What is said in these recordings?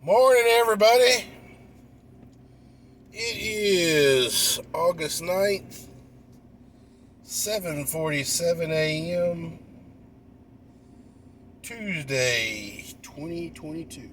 Morning, everybody. It is August 9th, 7:47 a.m., Tuesday, 2022.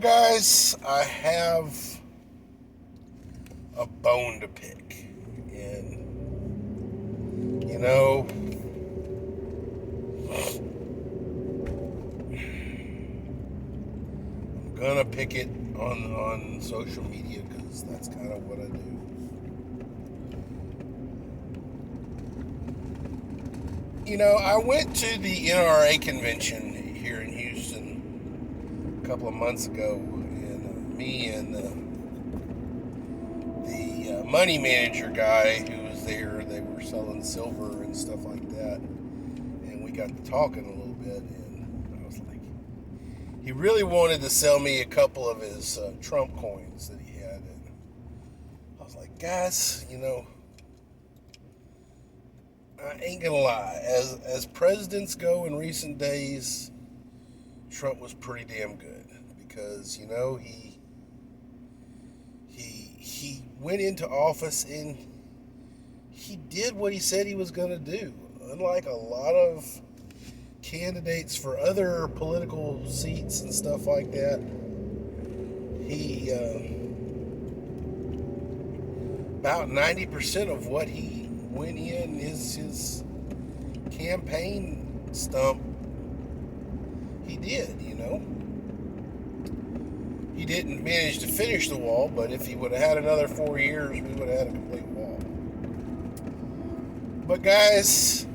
Guys, I have a bone to pick. And, I'm going to pick it on social media because that's kind of what I do. I went to the NRA convention here in Houston a couple of months ago, and me and the money manager guy who was there, they were selling silver and stuff like that, and we got to talking a little bit, and I was like, he really wanted to sell me a couple of his Trump coins that he had, and I was like, guys, I ain't gonna lie. As presidents go in recent days, Trump was pretty damn good because he went into office and he did what he said he was gonna do. Unlike a lot of candidates for other political seats and stuff like that, he about 90% of what he went in his campaign stump, he did. He didn't manage to finish the wall, but if he would have had another 4 years, we would have had a complete wall. But guys,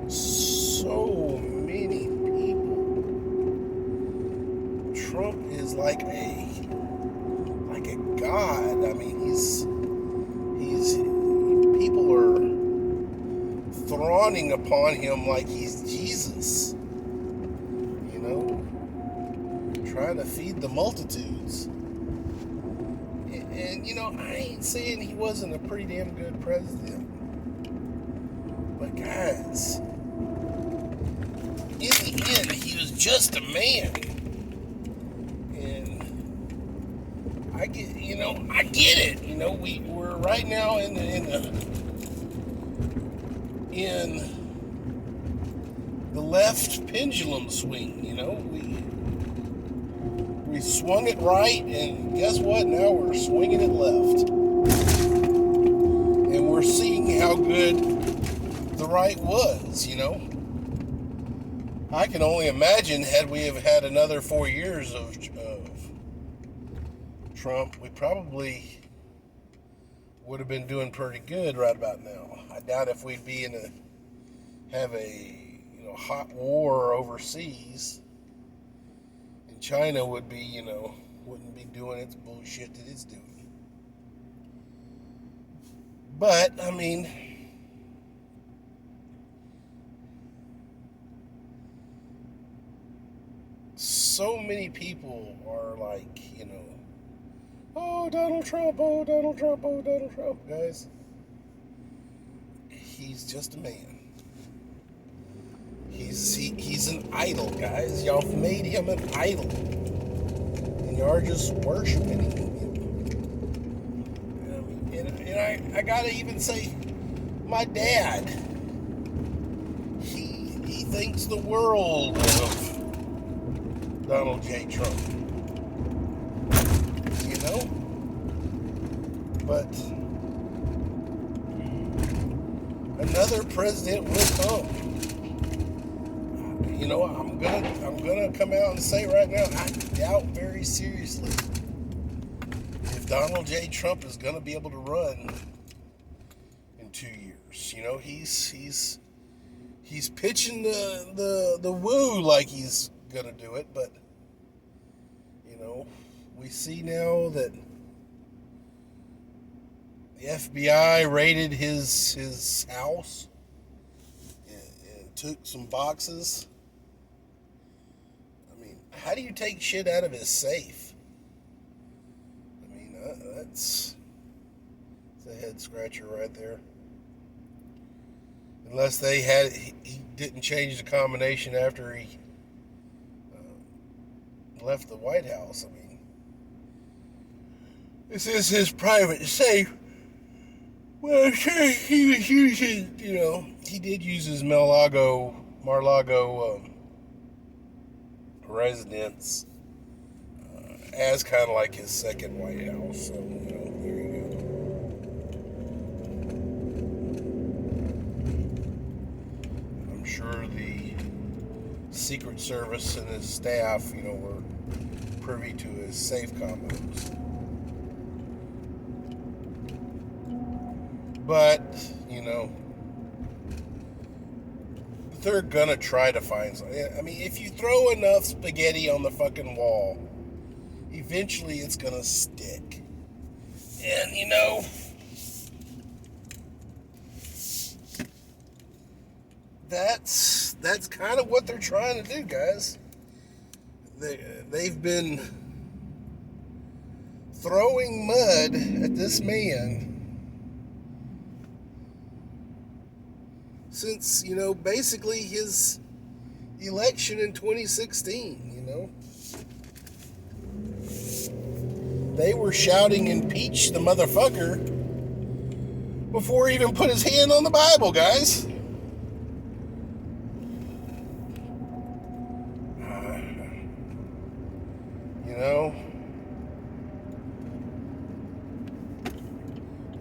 so many people, Trump is like a god. I mean, he's people are thronging upon him like he's Jesus, trying to feed the multitudes. And I ain't saying he wasn't a pretty damn good president, but guys, in the end, he was just a man. And I get it. We're right now in the left pendulum swing. We swung it right, and guess what? Now we're swinging it left, and we're seeing how good the right was. I can only imagine, had we have had another 4 years of Trump, we probably would have been doing pretty good right about now. I doubt if we'd be have a hot war overseas, and China would be wouldn't be doing its bullshit that it's doing. But I mean, so many people are like, oh, Donald Trump, oh, Donald Trump, oh, Donald Trump. Guys, he's just a man. He's an idol, guys. Y'all made him an idol, and y'all are just worshiping him. And I gotta even say, my dad, he thinks the world of Donald J. Trump. But another president will come. I'm gonna come out and say right now, I doubt very seriously if Donald J. Trump is gonna be able to run in 2 years. He's pitching the woo like he's gonna do it, but we see now that the FBI raided his house and took some boxes. I mean, how do you take shit out of his safe? that's a head scratcher right there. Unless he didn't change the combination after he left the White House. I mean, this is his private safe. Well, sure, he was using, he did use his Mar-a-Lago residence as kind of like his second White House. So, there you go. I'm sure the Secret Service and his staff, were privy to his safe combos. But, they're gonna try to find something. I mean, if you throw enough spaghetti on the fucking wall, eventually it's gonna stick. And, that's kind of what they're trying to do, guys. They've been throwing mud at this man since, basically his election in 2016, They were shouting, "Impeach the motherfucker," before he even put his hand on the Bible, guys.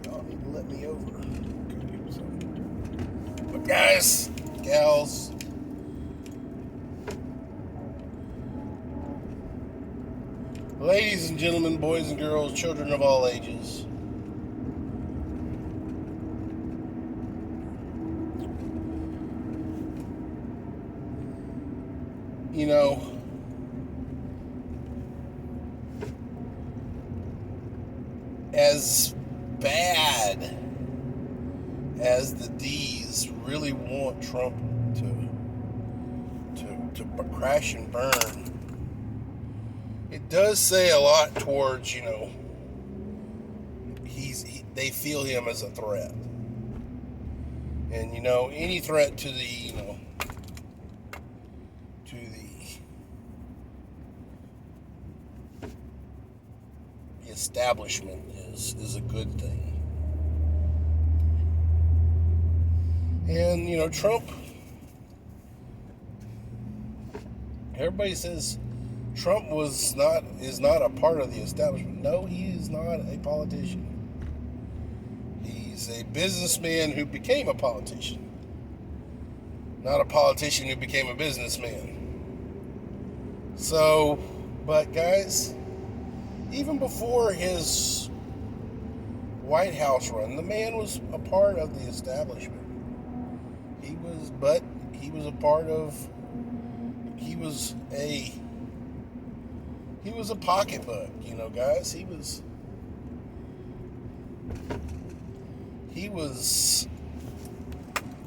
Y'all need to let me over. But guys, gals, ladies and gentlemen, boys and girls, children of all ages, as bad as the D's really want Trump to crash and burn, it does say a lot towards, they feel him as a threat. And, any threat to the, to the establishment is a good thing. And, Trump, everybody says Trump is not a part of the establishment. No, he is not a politician. He's a businessman who became a politician. Not a politician who became a businessman. So, but guys, even before his White House run, the man was a part of the establishment. He was a pocketbook, guys. He was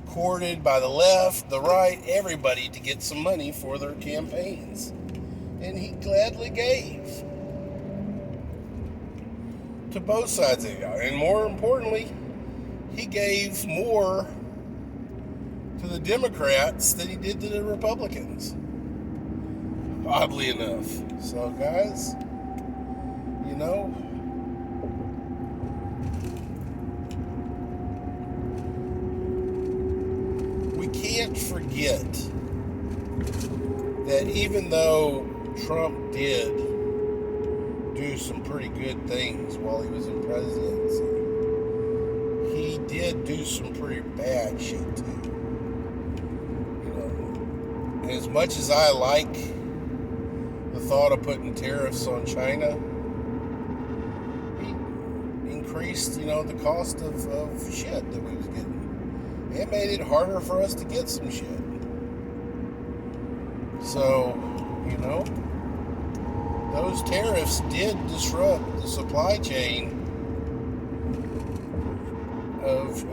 courted by the left, the right, everybody to get some money for their campaigns. And he gladly gave to both sides of it. And more importantly, he gave more to the Democrats than he did to the Republicans. Oddly enough. So, guys, we can't forget that even though Trump did do some pretty good things while he was in presidency, he did do some pretty bad shit too. As much as I like the thought of putting tariffs on China, he increased, the cost of shit that we was getting. It made it harder for us to get some shit. So, those tariffs did disrupt the supply chain of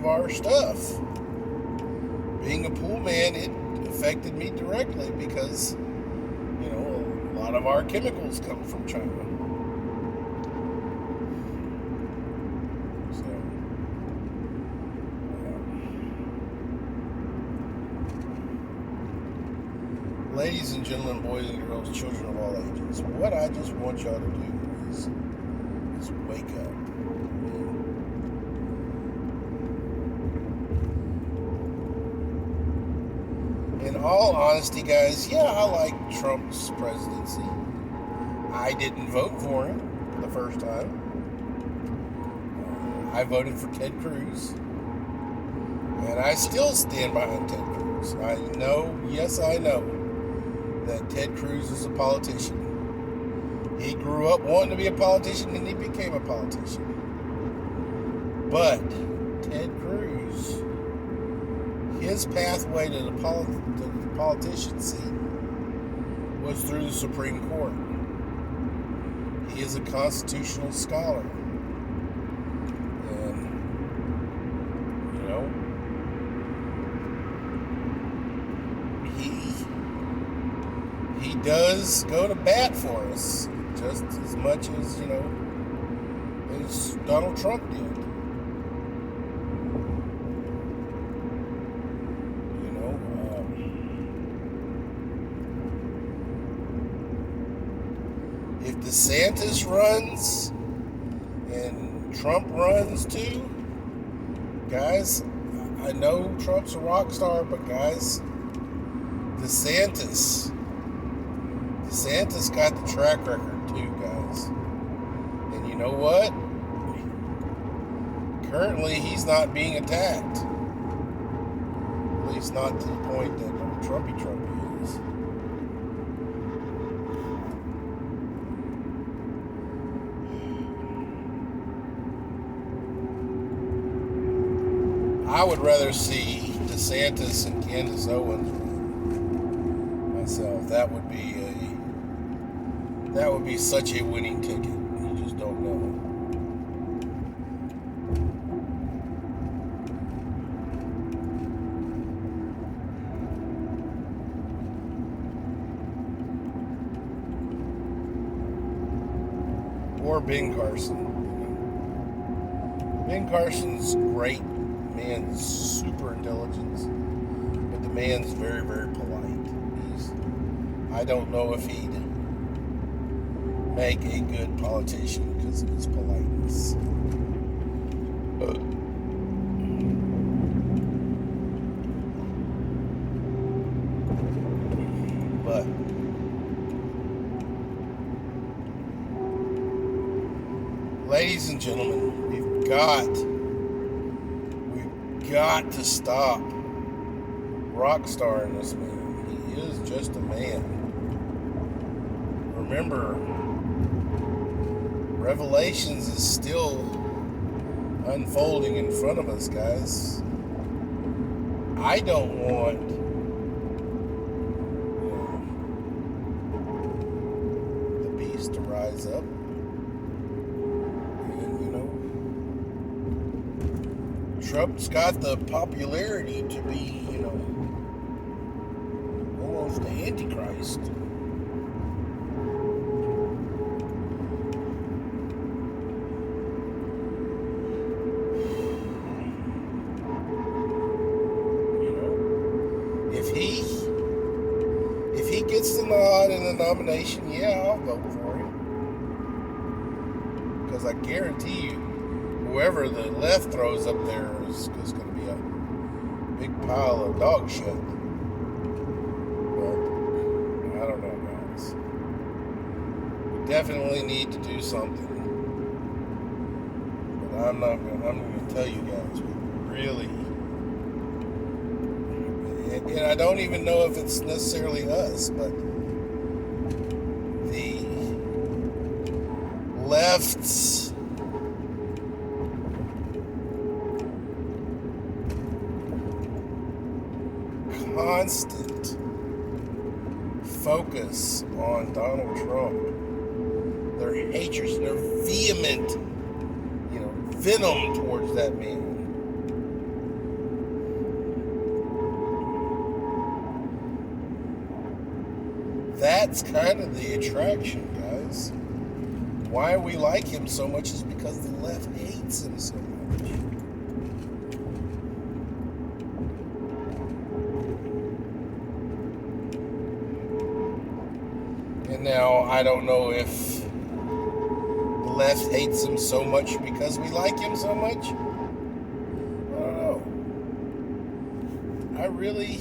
our stuff. Being a pool man, it affected me directly because, a lot of our chemicals come from China. ladies and gentlemen, boys and girls, children of all ages, what I just want y'all to do is wake up. In all honesty, guys, yeah, I like Trump's presidency. I didn't vote for him the first time. I voted for Ted Cruz. And I still stand behind Ted Cruz. I know, yes, I know, that Ted Cruz is a politician. He grew up wanting to be a politician and he became a politician. But Ted Cruz, his pathway to the politician seat was through the Supreme Court. He is a constitutional scholar. And, you know, he does go to bat for us just as much as, you know, as Donald Trump did. You know, if DeSantis runs and Trump runs too, guys, I know Trump's a rock star, but guys, DeSantis got the track record too, guys. And you know what? Currently, he's not being attacked. At least not to the point that Trumpy is. I would rather see DeSantis and Candace Owens run myself. That would be such a winning ticket. You just don't know. Or Ben Carson. Ben Carson's great. Man's super intelligent, but the man's very, very polite. I don't know if he'd make a good politician because of his politeness. But ladies and gentlemen, we've got to stop rock starring this man. He is just a man. Remember, Revelations is still unfolding in front of us, guys. I don't want the beast to rise up. Trump's got the popularity to be, you know, almost the Antichrist. You know, if he gets the nod in the nomination, yeah, I'll vote for him. Because I guarantee you, whoever the left throws up there is going to be a big pile of dog shit. But I don't know, guys. We definitely need to do something. But I'm going to tell you guys, we really, and I don't even know if it's necessarily us, but the left's constant focus on Donald Trump, their hatred, their vehement, you know, venom towards that man. That's kind of the attraction, guys. Why we like him so much is because the left hates him so much. Now, I don't know if the left hates him so much because we like him so much. I don't know. I really,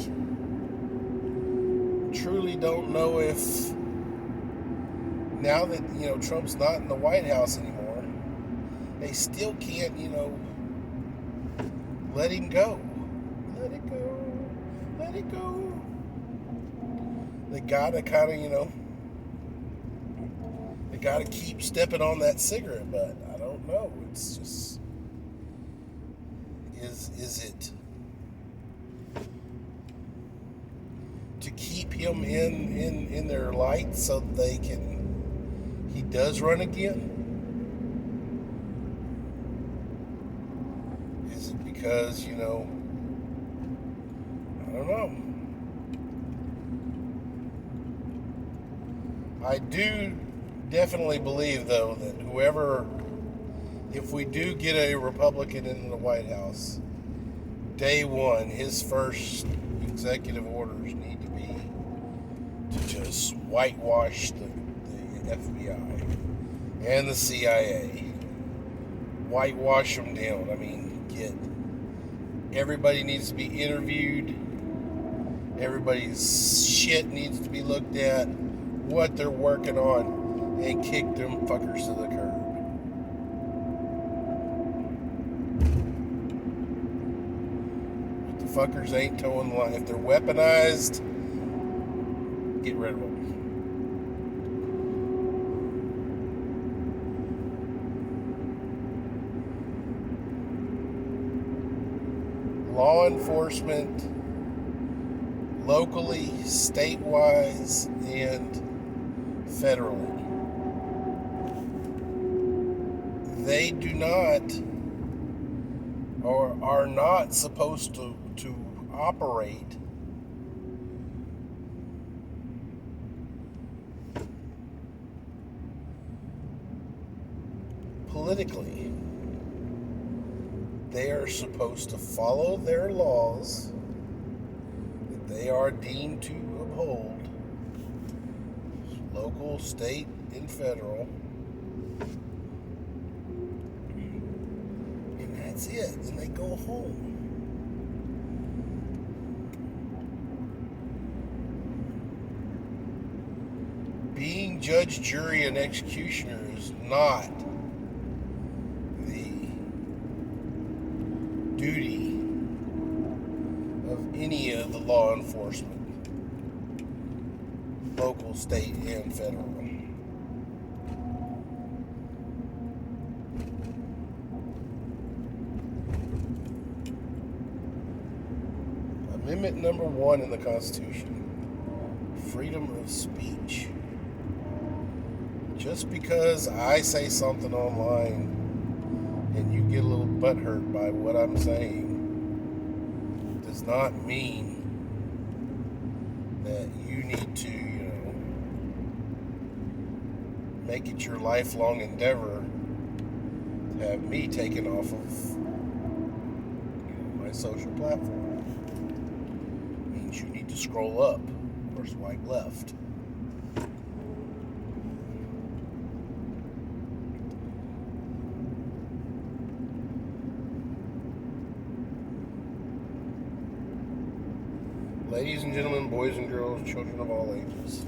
truly don't know if now that, Trump's not in the White House anymore, they still can't, let him go. Let it go. Let it go. They gotta kind of, they gotta keep stepping on that cigarette butt. I don't know. It's just, is it to keep him in their light so that he does run again? Is it because, I don't know. I do definitely believe, though, that if we do get a Republican in the White House, day one, his first executive orders need to be to just whitewash the FBI and the CIA. Whitewash them down. I mean, everybody needs to be interviewed. Everybody's shit needs to be looked at, what they're working on, and kick them fuckers to the curb. If the fuckers ain't towing the line, if they're weaponized, get rid of them. Law enforcement, locally, state-wise, and federally, they do not or are not supposed to operate politically. They are supposed to follow their laws that they are deemed to uphold, local, state, and federal. And that's it. Then they go home. Being judge, jury, and executioner is not the duty of any of the law enforcement, local, state, and federal. Amendment number 1 in the Constitution, freedom of speech. Just because I say something online and you get a little butthurt by what I'm saying does not mean that you need to, make it your lifelong endeavor to have me taken off of my social platform. It means you need to scroll up or swipe left. Ladies and gentlemen, boys and girls, children of all ages,